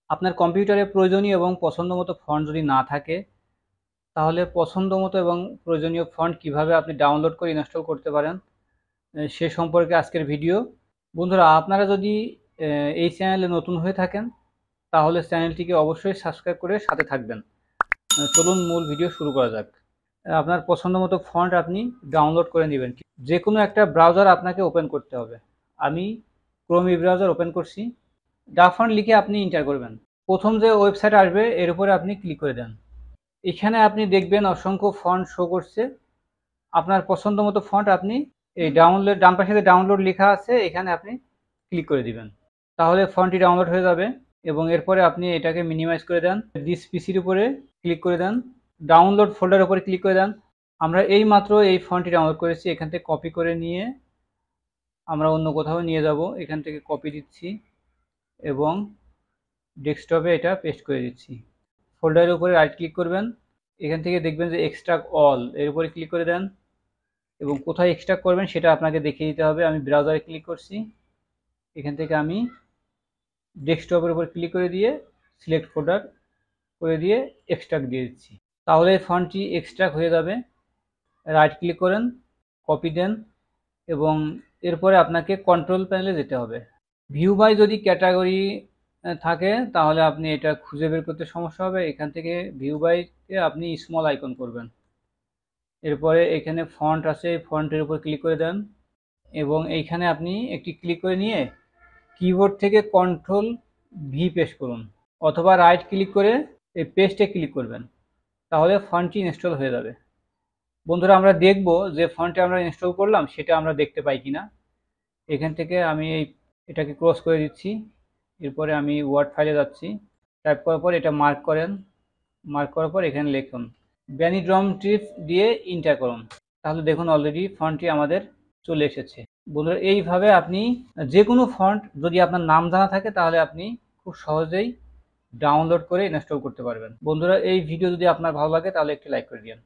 আপনার কম্পিউটারে প্রয়োজনীয় এবং পছন্দমতো ফন্ট যদি না থাকে তাহলে পছন্দমতো এবং প্রয়োজনীয় ফন্ট কিভাবে আপনি ডাউনলোড করে ইনস্টল করতে পারেন সে সম্পর্কে আজকের ভিডিও। বন্ধুরা, আপনারা যদি এই চ্যানেলে নতুন হয়ে থাকেন তাহলে চ্যানেলটিকে অবশ্যই সাবস্ক্রাইব করে সাথে থাকবেন। চলুন মূল ভিডিও শুরু করা যাক। আপনার পছন্দমতো ফন্ট আপনি ডাউনলোড করে নেবেন। যে কোনো একটা ব্রাউজার আপনাকে ওপেন করতে হবে। আমি ক্রোম ব্রাউজার ওপেন করছি। ডাফন্ট লিখে আপনি এন্টার করবেন। প্রথম যে ওয়েবসাইট আসবে এর উপরে আপনি ক্লিক করে দেন। এখানে আপনি দেখবেন অসংখ্য ফন্ট শো করছে। আপনার পছন্দ মতো ফন্ট আপনি এই ডাউনলোড, ডান পাশে যে ডাউনলোড লেখা আছে এখানে আপনি ক্লিক করে দিবেন। তাহলে ফন্টটি ডাউনলোড হয়ে যাবে এবং এরপরে আপনি এটাকে মিনিমাইজ করে দেন। দিস পিসির উপরে ক্লিক করে দেন, ডাউনলোড ফোল্ডার উপরে ক্লিক করে দেন। আমরা এই মাত্র এই ফন্টটি ডাউনলোড করেছি, এখান থেকে কপি করে নিয়ে আমরা অন্য কোথাও নিয়ে যাব। এখান থেকে কপি দিচ্ছি এবং ডেস্কটপে এটা পেস্ট করে দিচ্ছি। ফোল্ডারের উপরে রাইট ক্লিক করবেন, এখান থেকে দেখবেন যে এক্সট্রাক্ট অল, এর উপরে ক্লিক করে দেন এবং কোথায় এক্সট্রাক্ট করবেন সেটা আপনাকে দেখিয়ে দিতে হবে। আমি ব্রাউজারে ক্লিক করছি, এখান থেকে আমি ডেস্কটপের উপর ক্লিক করে দিয়ে সিলেক্ট ফোল্ডার করে দিয়ে এক্সট্রাক্ট দিয়ে দিচ্ছি। তাহলে ফন্টটি এক্সট্রাক্ট হয়ে যাবে। রাইট ক্লিক করেন, কপি দেন এবং এরপরে আপনাকে কন্ট্রোল প্যানেলে যেতে হবে। ভিউ বাই যদি ক্যাটাগরি থাকে তাহলে আপনি এটা খুঁজে বের করতে সমস্যা হবে। এখান থেকে ভিউ বাইতে আপনি স্মল আইকন করবেন। এরপরে এখানে ফন্ট আছে, ফন্টের উপর ক্লিক করে দেন এবং এইখানে আপনি একটি ক্লিক করে নিয়ে কিবোর্ড থেকে কন্ট্রোল ভি পেস্ট করুন অথবা রাইট ক্লিক করে এই পেস্টে ক্লিক করবেন। তাহলে ফন্টটি ইনস্টল হয়ে যাবে। বন্ধুরা, আমরা দেখব যে ফন্টটি আমরা ইনস্টল করলাম সেটা আমরা দেখতে পাই কিনা। এখান থেকে আমি এটাকে ক্লোজ করে দিচ্ছি। এরপরে আমি ওয়ার্ড ফাইলে যাচ্ছি, টাইপ করার পর এটা মার্ক করেন, মার্ক করার পর এখানে লিখুন ব্যানিড্রম ট্রিপ দিয়ে এন্টার করুন। তাহলে দেখুন অলরেডি ফন্টটি আমাদের চলে এসেছে। বন্ধুরা, এইভাবে আপনি যে কোনো ফন্ট যদি আপনার নাম জানা থাকে তাহলে আপনি খুব সহজেই ডাউনলোড করে ইনস্টল করতে পারবেন। বন্ধুরা, এই ভিডিও যদি আপনার ভালো লাগে তাহলে একটি লাইক করে দিন।